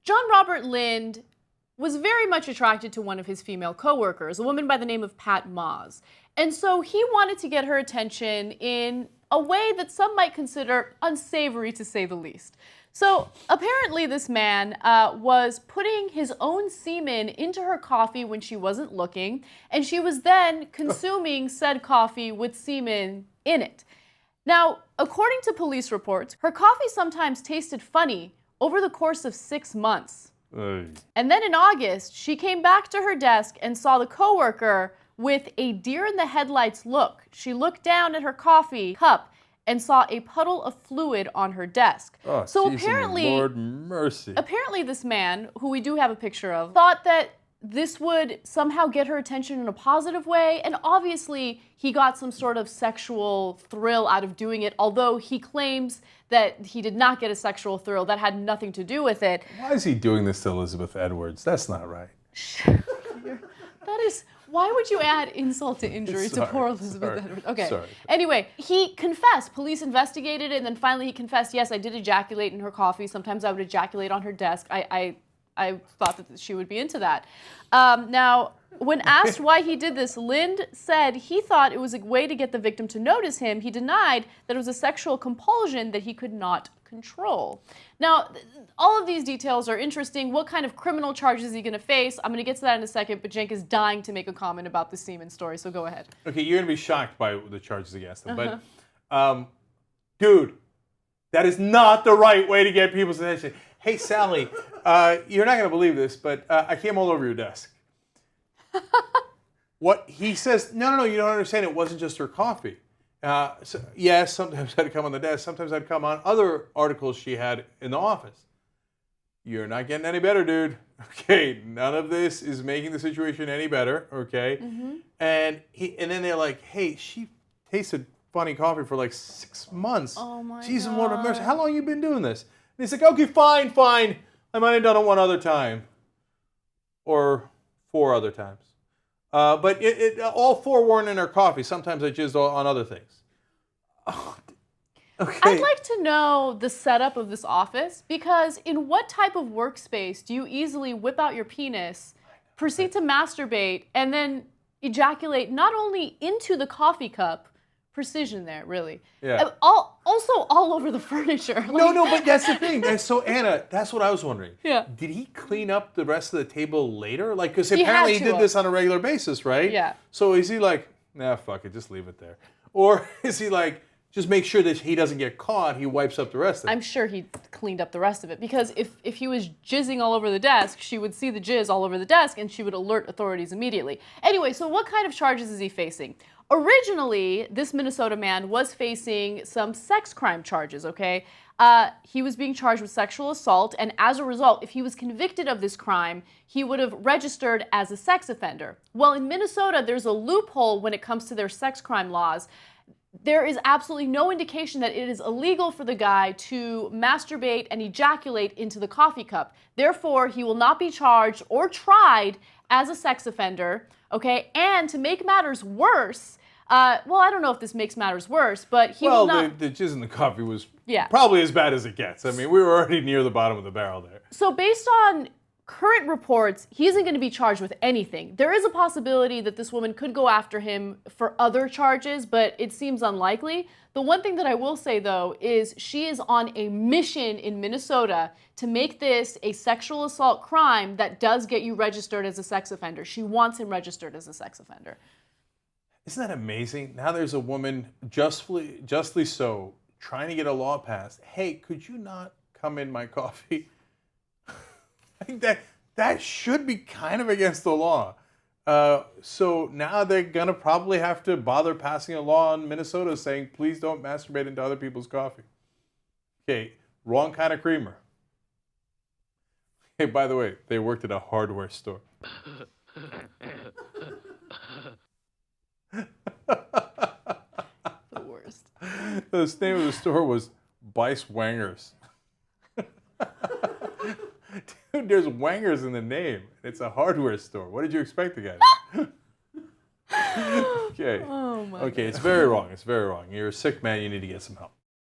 John Robert Lind was very much attracted to one of his female coworkers, a woman by the name of Pat Maahs. And so he wanted to get her attention in a way that some might consider unsavory, to say the least. So apparently this man was putting his own semen into her coffee when she wasn't looking, and she was then consuming said coffee with semen in it. Now, according to police reports, her coffee sometimes tasted funny over the course of 6 months. And then in August, she came back to her desk and saw the coworker with a deer in the headlights look. She looked down at her coffee cup and saw a puddle of fluid on her desk. Oh, so geez, apparently, Lord mercy. Apparently this man, who we do have a picture of, thought that this would somehow get her attention in a positive way, and obviously he got some sort of sexual thrill out of doing it, although he claims that he did not get a sexual thrill. That had nothing to do with it. Why is he doing this to Elizabeth Edwards? That's not right. That is, why would you add insult to injury to poor Elizabeth Edwards? Okay. Sorry. Anyway, he confessed. Police investigated it, and then finally he confessed, yes, I did ejaculate in her coffee. Sometimes I would ejaculate on her desk. I thought that she would be into that. Now, when asked why he did this, Lind said he thought it was a way to get the victim to notice him. He denied that it was a sexual compulsion that he could not control. Now, all of these details are interesting. What kind of criminal charges is he going to face? I'm going to get to that in a second, but Cenk is dying to make a comment about the semen story, so go ahead. Okay, you're going to be shocked by the charges against him, but, dude, that is not the right way to get people's attention. Hey, Sally, you're not going to believe this, but I came all over your desk. What he says, no, you don't understand. It wasn't just her coffee. So, yes, sometimes I'd come on the desk. Sometimes I'd come on other articles she had in the office. You're not getting any better, dude. Okay, none of this is making the situation any better, okay? And then they're like, hey, she tasted funny coffee for like 6 months. Oh, my Jesus, God. Lord of mercy. How long have you been doing this? And he's like, okay, fine. I might have done it one other time. Or 4 other times. But all 4 weren't in her coffee. Sometimes I jizzed on other things. Oh, okay. I'd like to know the setup of this office, because in what type of workspace do you easily whip out your penis, proceed to masturbate, and then ejaculate not only into the coffee cup, precision there, really. Yeah. Also all over the furniture. No, but that's the thing. And so, Anna, that's what I was wondering. Yeah. Did he clean up the rest of the table later? Like, because apparently he did this on a regular basis, right? Yeah. So is he like, nah, fuck it, just leave it there? Or is he like, just make sure that he doesn't get caught, he wipes up the rest of it? I'm sure he cleaned up the rest of it, because if he was jizzing all over the desk, she would see the jizz all over the desk and she would alert authorities immediately. Anyway, so what kind of charges is he facing? Originally, this Minnesota man was facing some sex crime charges, okay? He was being charged with sexual assault, and as a result, if he was convicted of this crime, he would have registered as a sex offender. Well, in Minnesota, there's a loophole when it comes to their sex crime laws. There is absolutely no indication that it is illegal for the guy to masturbate and ejaculate into the coffee cup. Therefore, he will not be charged or tried as a sex offender, okay? And to make matters worse, well, I don't know if this makes matters worse, but he will not... Well, the jizz in the coffee was Yeah. probably as bad as it gets. I mean, we were already near the bottom of the barrel there. So based on current reports, he isn't going to be charged with anything. There is a possibility that this woman could go after him for other charges, but it seems unlikely. The one thing that I will say, though, is she is on a mission in Minnesota to make this a sexual assault crime that does get you registered as a sex offender. She wants him registered as a sex offender. Isn't that amazing? Now there's a woman, justly so, trying to get a law passed. Hey, could you not come in my coffee? I think that should be kind of against the law. So now they're going to probably have to bother passing a law in Minnesota saying, please don't masturbate into other people's coffee. Okay, wrong kind of creamer. Hey, by the way, they worked at a hardware store. The worst. The name of the store was Bice Wangers. Dude, there's wangers in the name. It's a hardware store. What did you expect to get? Okay. Oh my God. Okay, it's very wrong. It's very wrong. You're a sick man. You need to get some help.